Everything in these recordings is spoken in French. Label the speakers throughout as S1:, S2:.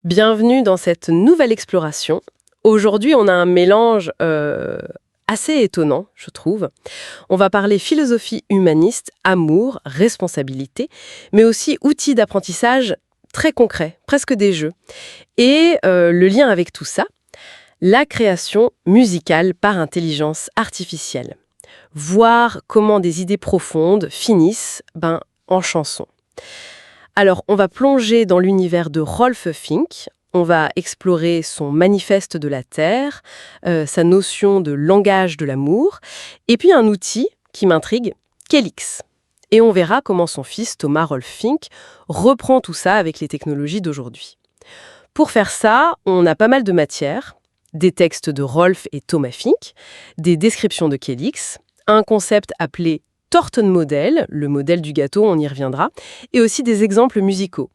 S1: Bienvenue dans cette nouvelle exploration. Aujourd'hui, on a un mélange assez étonnant, je trouve. On va parler philosophie humaniste, amour, responsabilité, mais aussi outils d'apprentissage très concrets, presque des jeux. Et le lien avec tout ça, la création musicale par intelligence artificielle. Voir comment des idées profondes finissent en chansons. Alors, on va plonger dans l'univers de Rolf Fink. On va explorer son manifeste de la Terre, sa notion de langage de l'amour, et puis un outil qui m'intrigue, Quelix. Et on verra comment son fils, Thomas Rolf Fink, reprend tout ça avec les technologies d'aujourd'hui. Pour faire ça, on a pas mal de matières, des textes de Rolf et Thomas Fink, des descriptions de Quelix, un concept appelé Thornton Model, le modèle du gâteau, on y reviendra, et aussi des exemples musicaux.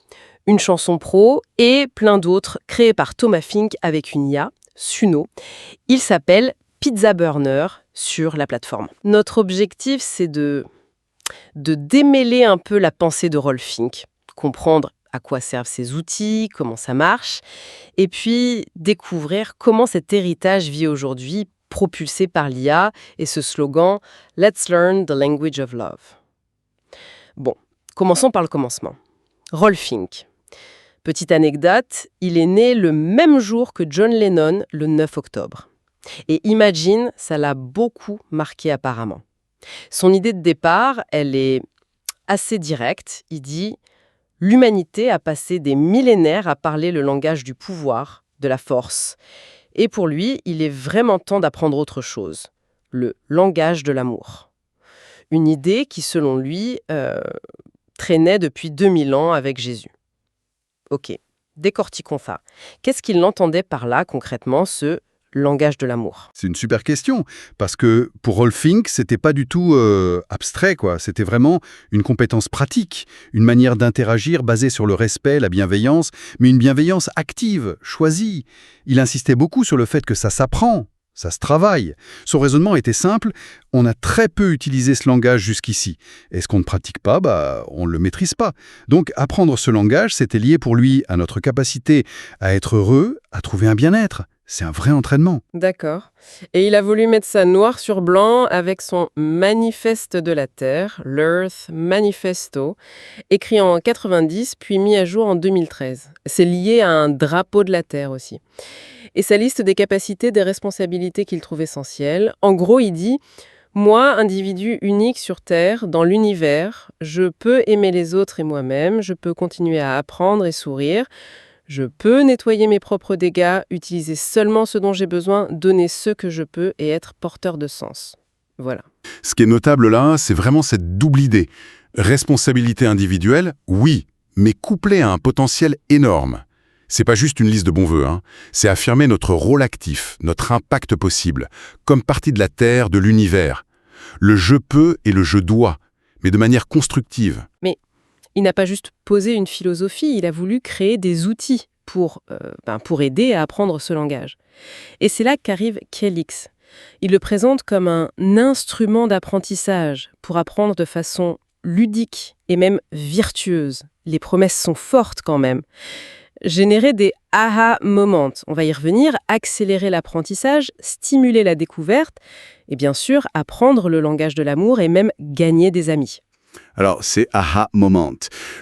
S1: Une chanson pro et plein d'autres créés par Thomas Fink avec une IA, Suno. Il s'appelle Pizza Burner sur la plateforme. Notre objectif, c'est de démêler un peu la pensée de Rolf Fink, comprendre à quoi servent ces outils, comment ça marche, et puis découvrir comment cet héritage vit aujourd'hui, propulsé par l'IA et ce slogan « Let's learn the language of love ». Bon, commençons par le commencement. Rolf Fink. Petite anecdote, il est né le même jour que John Lennon, le 9 octobre. Et imagine, ça l'a beaucoup marqué apparemment. Son idée de départ, elle est assez directe. Il dit « L'humanité a passé des millénaires à parler le langage du pouvoir, de la force. Et pour lui, il est vraiment temps d'apprendre autre chose, le langage de l'amour. » Une idée qui, selon lui, traînait depuis 2000 ans avec Jésus. Ok, décortiquons ça. Qu'est-ce qu'il entendait par là, concrètement, ce langage de l'amour?
S2: C'est une super question, parce que pour Rolf Fink, c'était pas du tout abstrait, quoi. C'était vraiment une compétence pratique, une manière d'interagir basée sur le respect, la bienveillance, mais une bienveillance active, choisie. Il insistait beaucoup sur le fait que ça s'apprend, ça se travaille. Son raisonnement était simple, on a très peu utilisé ce langage jusqu'ici. Et ce qu'on ne pratique pas, on ne le maîtrise pas. Donc apprendre ce langage, c'était lié pour lui à notre capacité à être heureux, à trouver un bien-être. C'est un vrai entraînement.
S1: D'accord. Et il a voulu mettre ça noir sur blanc avec son Manifeste de la Terre, l'Earth Manifesto, écrit en 90 puis mis à jour en 2013. C'est lié à un drapeau de la Terre aussi. Et sa liste des capacités, des responsabilités qu'il trouve essentielles. En gros, il dit « Moi, individu unique sur Terre, dans l'univers, je peux aimer les autres et moi-même, je peux continuer à apprendre et sourire. Je peux nettoyer mes propres dégâts, utiliser seulement ce dont j'ai besoin, donner ce que je peux et être porteur de sens. » Voilà.
S3: Ce qui est notable là, c'est vraiment cette double idée. Responsabilité individuelle, oui, mais couplée à un potentiel énorme. C'est pas juste une liste de bons vœux, c'est affirmer notre rôle actif, notre impact possible, comme partie de la Terre, de l'univers. Le « je peux » et le « je dois », mais de manière constructive.
S1: Mais il n'a pas juste posé une philosophie, il a voulu créer des outils pour aider à apprendre ce langage. Et c'est là qu'arrive Quelix. Il le présente comme un instrument d'apprentissage pour apprendre de façon ludique et même virtueuse. Les promesses sont fortes quand même. Générer des aha moments, on va y revenir, accélérer l'apprentissage, stimuler la découverte et bien sûr apprendre le langage de l'amour et même gagner des amis.
S3: Alors, c'est aha moment.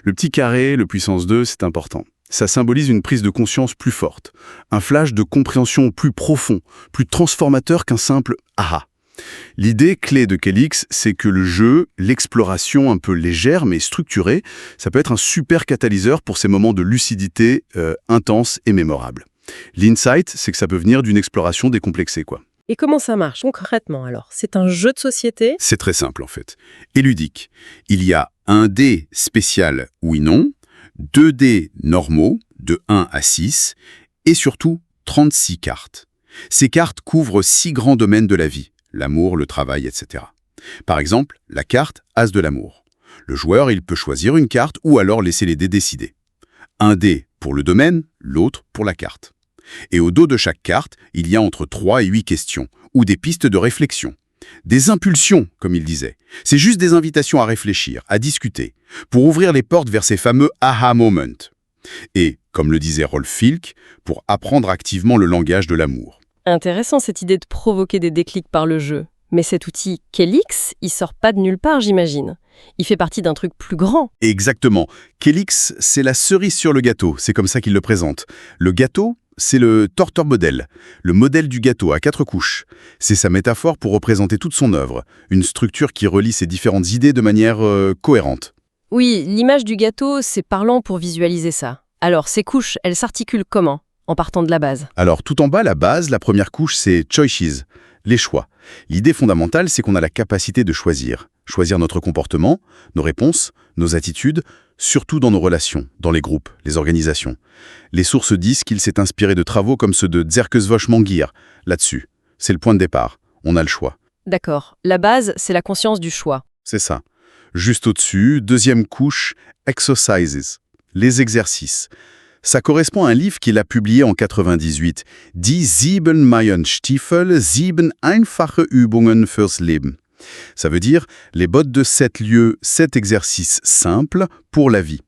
S3: Le petit carré, le puissance 2, c'est important. Ça symbolise une prise de conscience plus forte, un flash de compréhension plus profond, plus transformateur qu'un simple aha. L'idée clé de Quelix, c'est que le jeu, l'exploration un peu légère mais structurée, ça peut être un super catalyseur pour ces moments de lucidité intenses et mémorables. L'insight, c'est que ça peut venir d'une exploration décomplexée, quoi.
S1: Et comment ça marche concrètement alors? C'est un jeu de société?
S3: C'est très simple en fait. Et ludique. Il y a un dé spécial oui-non, 2 dés normaux, de 1 à 6, et surtout 36 cartes. Ces cartes couvrent 6 grands domaines de la vie. L'amour, le travail, etc. Par exemple, la carte As de l'amour. Le joueur, il peut choisir une carte ou alors laisser les dés décider. Un dé pour le domaine, l'autre pour la carte. Et au dos de chaque carte, il y a entre 3 et 8 questions, ou des pistes de réflexion. Des impulsions, comme il disait. C'est juste des invitations à réfléchir, à discuter, pour ouvrir les portes vers ces fameux aha moments. Et comme le disait Rolf Filk, pour apprendre activement le langage de l'amour.
S1: Intéressant cette idée de provoquer des déclics par le jeu. Mais cet outil Calyx, il sort pas de nulle part, j'imagine. Il fait partie d'un truc plus grand.
S3: Exactement. Calyx, c'est la cerise sur le gâteau, c'est comme ça qu'il le présente. Le gâteau, c'est le torteur modèle, le modèle du gâteau à 4 couches. C'est sa métaphore pour représenter toute son œuvre, une structure qui relie ses différentes idées de manière cohérente.
S1: Oui, l'image du gâteau, c'est parlant pour visualiser ça. Alors, ces couches, elles s'articulent comment, en partant de la base?
S3: Alors, tout en bas, la base, la première couche, c'est choices, les choix. L'idée fondamentale, c'est qu'on a la capacité de choisir. Choisir notre comportement, nos réponses, nos attitudes, surtout dans nos relations, dans les groupes, les organisations. Les sources disent qu'il s'est inspiré de travaux comme ceux de Zerkesvosch Mangir, là-dessus. C'est le point de départ. On a le choix.
S1: D'accord. La base, c'est la conscience du choix.
S3: C'est ça. Juste au-dessus, deuxième couche, exercises, les exercices. Ça correspond à un livre qu'il a publié en 98, Die 7 Meilenstiefel, 7 einfache Übungen fürs Leben. Ça veut dire les bottes de 7 lieux, 7 exercices simples pour la vie.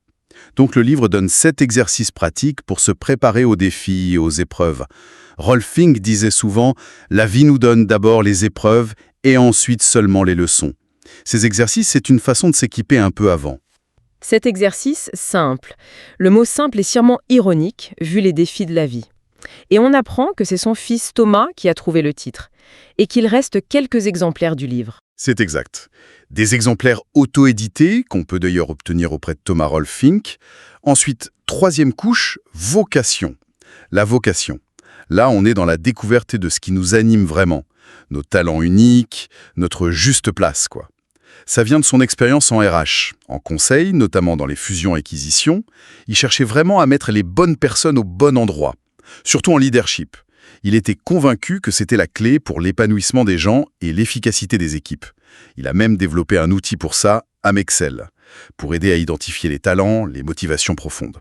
S3: Donc le livre donne 7 exercices pratiques pour se préparer aux défis et aux épreuves. Rolf Fink disait souvent « La vie nous donne d'abord les épreuves et ensuite seulement les leçons ». Ces exercices, c'est une façon de s'équiper un peu avant.
S1: Cet exercice simple. Le mot simple est sûrement ironique, vu les défis de la vie. Et on apprend que c'est son fils Thomas qui a trouvé le titre, et qu'il reste quelques exemplaires du livre.
S3: C'est exact. Des exemplaires auto-édités, qu'on peut d'ailleurs obtenir auprès de Thomas Rolf Fink. Ensuite, troisième couche, vocation. La vocation. Là, on est dans la découverte de ce qui nous anime vraiment. Nos talents uniques, notre juste place, quoi. Ça vient de son expérience en RH, en conseil, notamment dans les fusions-acquisitions. Il cherchait vraiment à mettre les bonnes personnes au bon endroit, surtout en leadership. Il était convaincu que c'était la clé pour l'épanouissement des gens et l'efficacité des équipes. Il a même développé un outil pour ça, Amexcel, pour aider à identifier les talents, les motivations profondes.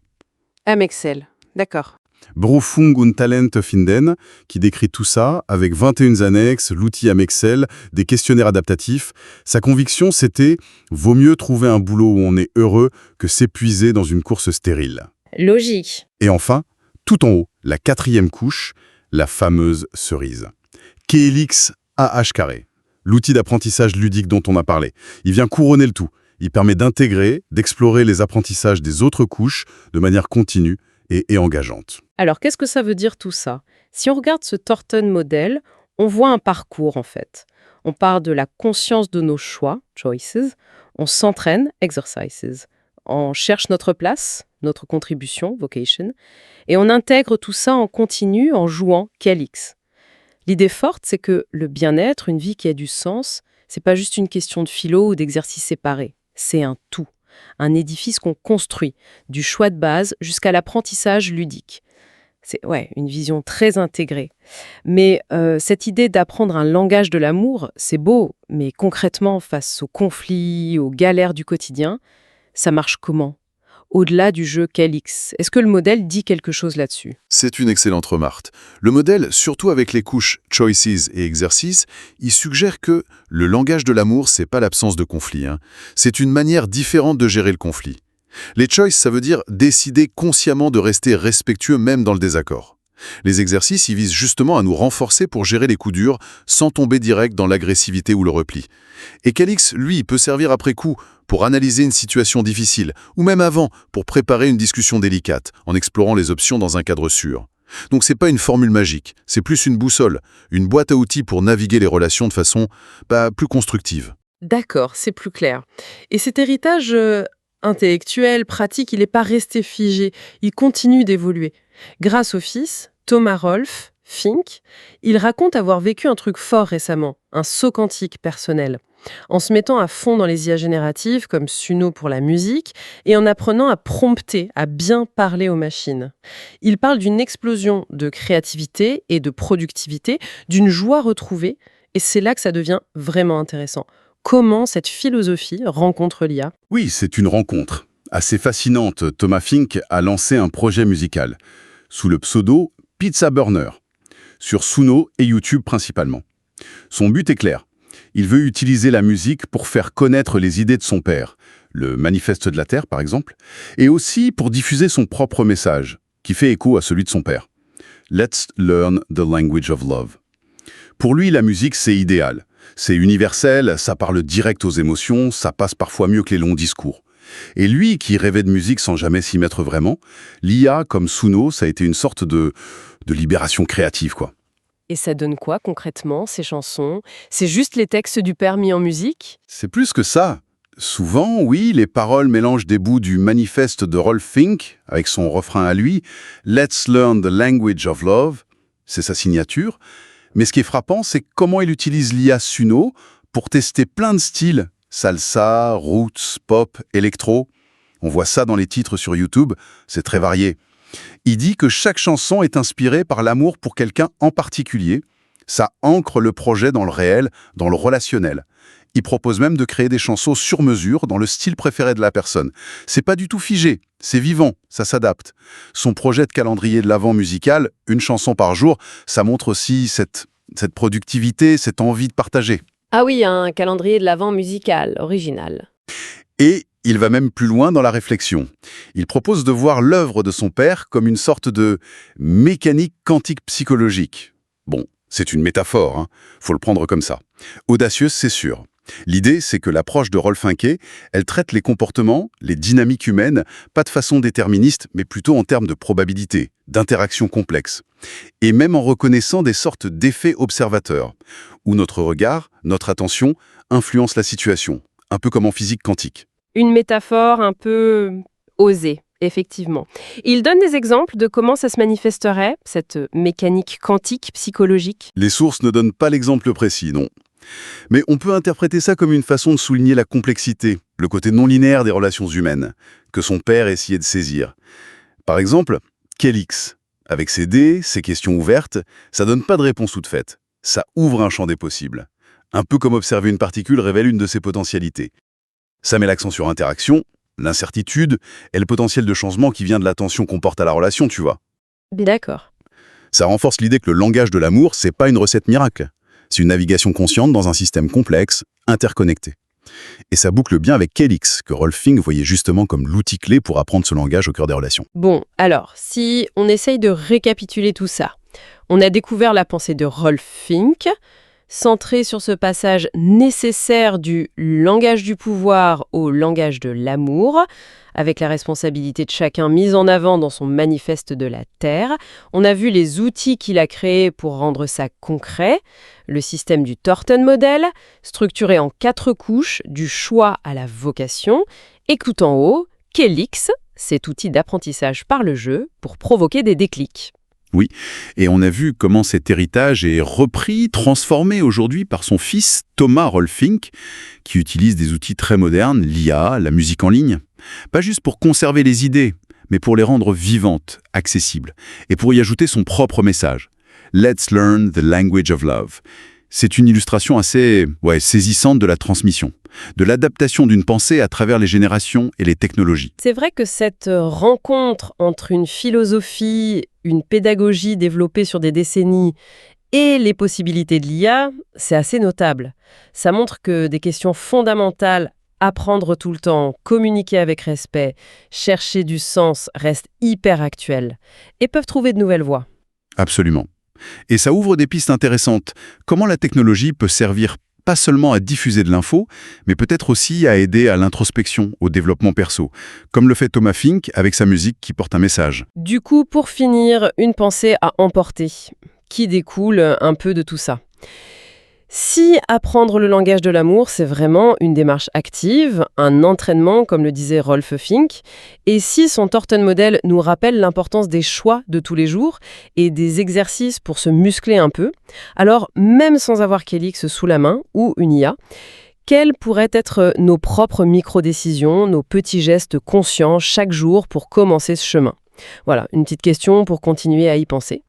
S1: Amexcel, d'accord.
S3: Berufung und Talent finden, qui décrit tout ça avec 21 annexes, l'outil Amexcel, des questionnaires adaptatifs. Sa conviction, c'était « vaut mieux trouver un boulot où on est heureux que s'épuiser dans une course stérile ».
S1: Logique.
S3: Et enfin, tout en haut, la quatrième couche, la fameuse cerise. Calyx AH-, l'outil d'apprentissage ludique dont on a parlé. Il vient couronner le tout. Il permet d'intégrer, d'explorer les apprentissages des autres couches de manière continue et engageante.
S1: Alors, qu'est-ce que ça veut dire tout ça? Si on regarde ce Thornton modèle, on voit un parcours en fait. On part de la conscience de nos choix, choices, on s'entraîne, exercises, on cherche notre place, notre contribution, vocation, et on intègre tout ça en continu en jouant Calyx. L'idée forte, c'est que le bien-être, une vie qui a du sens, c'est pas juste une question de philo ou d'exercices séparés, c'est un tout. Un édifice qu'on construit, du choix de base jusqu'à l'apprentissage ludique. C'est une vision très intégrée. Mais cette idée d'apprendre un langage de l'amour, c'est beau, mais concrètement, face aux conflits, aux galères du quotidien, ça marche comment? Au-delà du jeu Calyx, est-ce que le modèle dit quelque chose là-dessus?
S3: C'est une excellente remarque. Le modèle, surtout avec les couches choices et exercices, il suggère que le langage de l'amour, c'est pas l'absence de conflit. C'est une manière différente de gérer le conflit. Les choices, ça veut dire décider consciemment de rester respectueux même dans le désaccord. Les exercices, ils visent justement à nous renforcer pour gérer les coups durs sans tomber direct dans l'agressivité ou le repli. Et Calyx, lui, il peut servir après coup pour analyser une situation difficile, ou même avant, pour préparer une discussion délicate, en explorant les options dans un cadre sûr. Donc c'est pas une formule magique, c'est plus une boussole, une boîte à outils pour naviguer les relations de façon plus constructive.
S1: D'accord, c'est plus clair. Et cet héritage intellectuel, pratique, il n'est pas resté figé, il continue d'évoluer. Grâce au fils, Thomas Rolf Fink, il raconte avoir vécu un truc fort récemment, un saut quantique personnel, en se mettant à fond dans les IA génératives comme Suno pour la musique et en apprenant à prompter, à bien parler aux machines. Il parle d'une explosion de créativité et de productivité, d'une joie retrouvée, et c'est là que ça devient vraiment intéressant. Comment cette philosophie rencontre l'IA?
S3: Oui, c'est une rencontre. Assez fascinante, Thomas Fink a lancé un projet musical, sous le pseudo Pizza Burner, sur Suno et YouTube principalement. Son but est clair. Il veut utiliser la musique pour faire connaître les idées de son père, le Manifeste de la Terre par exemple, et aussi pour diffuser son propre message, qui fait écho à celui de son père. Let's learn the language of love. Pour lui, la musique, c'est idéal. C'est universel, ça parle direct aux émotions, ça passe parfois mieux que les longs discours. Et lui, qui rêvait de musique sans jamais s'y mettre vraiment, l'IA, comme Suno, ça a été une sorte de libération créative, quoi.
S1: Et ça donne quoi concrètement, ces chansons? C'est juste les textes du père mis en musique?
S3: C'est plus que ça. Souvent, oui, les paroles mélangent des bouts du manifeste de Rolf Fink, avec son refrain à lui, « Let's learn the language of love », c'est sa signature. Mais ce qui est frappant, c'est comment il utilise l'IA Suno pour tester plein de styles, salsa, roots, pop, électro. On voit ça dans les titres sur YouTube, c'est très varié. Il dit que chaque chanson est inspirée par l'amour pour quelqu'un en particulier. Ça ancre le projet dans le réel, dans le relationnel. Il propose même de créer des chansons sur mesure dans le style préféré de la personne. C'est pas du tout figé, c'est vivant, ça s'adapte. Son projet de calendrier de l'Avent musical, une chanson par jour, ça montre aussi cette productivité, cette envie de partager.
S1: Ah oui, un calendrier de l'Avent musical, original.
S3: Et il va même plus loin dans la réflexion. Il propose de voir l'œuvre de son père comme une sorte de mécanique quantique psychologique. Bon, c'est une métaphore, hein. Faut le prendre comme ça. Audacieuse, c'est sûr. L'idée, c'est que l'approche de Rolf Finke, elle traite les comportements, les dynamiques humaines, pas de façon déterministe, mais plutôt en termes de probabilité, d'interactions complexes. Et même en reconnaissant des sortes d'effets observateurs, où notre regard, notre attention, influencent la situation, un peu comme en physique quantique.
S1: Une métaphore un peu osée, effectivement. Il donne des exemples de comment ça se manifesterait, cette mécanique quantique psychologique.
S3: Les sources ne donnent pas l'exemple précis, non. Mais on peut interpréter ça comme une façon de souligner la complexité, le côté non linéaire des relations humaines, que son père essayait de saisir. Par exemple, Kelix, avec ses dés, ses questions ouvertes, ça donne pas de réponse toute faite. Ça ouvre un champ des possibles. Un peu comme observer une particule révèle une de ses potentialités. Ça met l'accent sur l'interaction, l'incertitude et le potentiel de changement qui vient de l'attention qu'on porte à la relation, tu vois.
S1: D'accord.
S3: Ça renforce l'idée que le langage de l'amour, c'est pas une recette miracle. C'est une navigation consciente dans un système complexe, interconnecté. Et ça boucle bien avec Kelix, que Rolf Fink voyait justement comme l'outil clé pour apprendre ce langage au cœur des relations.
S1: Bon, alors, si on essaye de récapituler tout ça, on a découvert la pensée de Rolf Fink, centrée sur ce passage nécessaire du langage du pouvoir au langage de l'amour, avec la responsabilité de chacun mise en avant dans son manifeste de la Terre. On a vu les outils qu'il a créés pour rendre ça concret, le système du Thornton Model, structuré en 4 couches, du choix à la vocation, et tout en haut, Kelix, cet outil d'apprentissage par le jeu pour provoquer des déclics.
S3: Oui, et on a vu comment cet héritage est repris, transformé aujourd'hui par son fils Thomas Rolf Fink, qui utilise des outils très modernes, l'IA, la musique en ligne, pas juste pour conserver les idées, mais pour les rendre vivantes, accessibles, et pour y ajouter son propre message. Let's learn the language of love. C'est une illustration assez saisissante de la transmission, de l'adaptation d'une pensée à travers les générations et les technologies.
S1: C'est vrai que cette rencontre entre une philosophie, une pédagogie développée sur des décennies et les possibilités de l'IA, c'est assez notable. Ça montre que des questions fondamentales, apprendre tout le temps, communiquer avec respect, chercher du sens, restent hyper actuelles et peuvent trouver de nouvelles voies.
S3: Absolument. Et ça ouvre des pistes intéressantes. Comment la technologie peut servir pas seulement à diffuser de l'info, mais peut-être aussi à aider à l'introspection, au développement perso, comme le fait Thomas Fink avec sa musique qui porte un message.
S1: Du coup, pour finir, une pensée à emporter, qui découle un peu de tout ça. Si apprendre le langage de l'amour, c'est vraiment une démarche active, un entraînement, comme le disait Rolf Fink, et si son Thornton Model nous rappelle l'importance des choix de tous les jours et des exercices pour se muscler un peu, alors même sans avoir Kelix sous la main ou une IA, quelles pourraient être nos propres micro-décisions, nos petits gestes conscients chaque jour pour commencer ce chemin ? Voilà, une petite question pour continuer à y penser.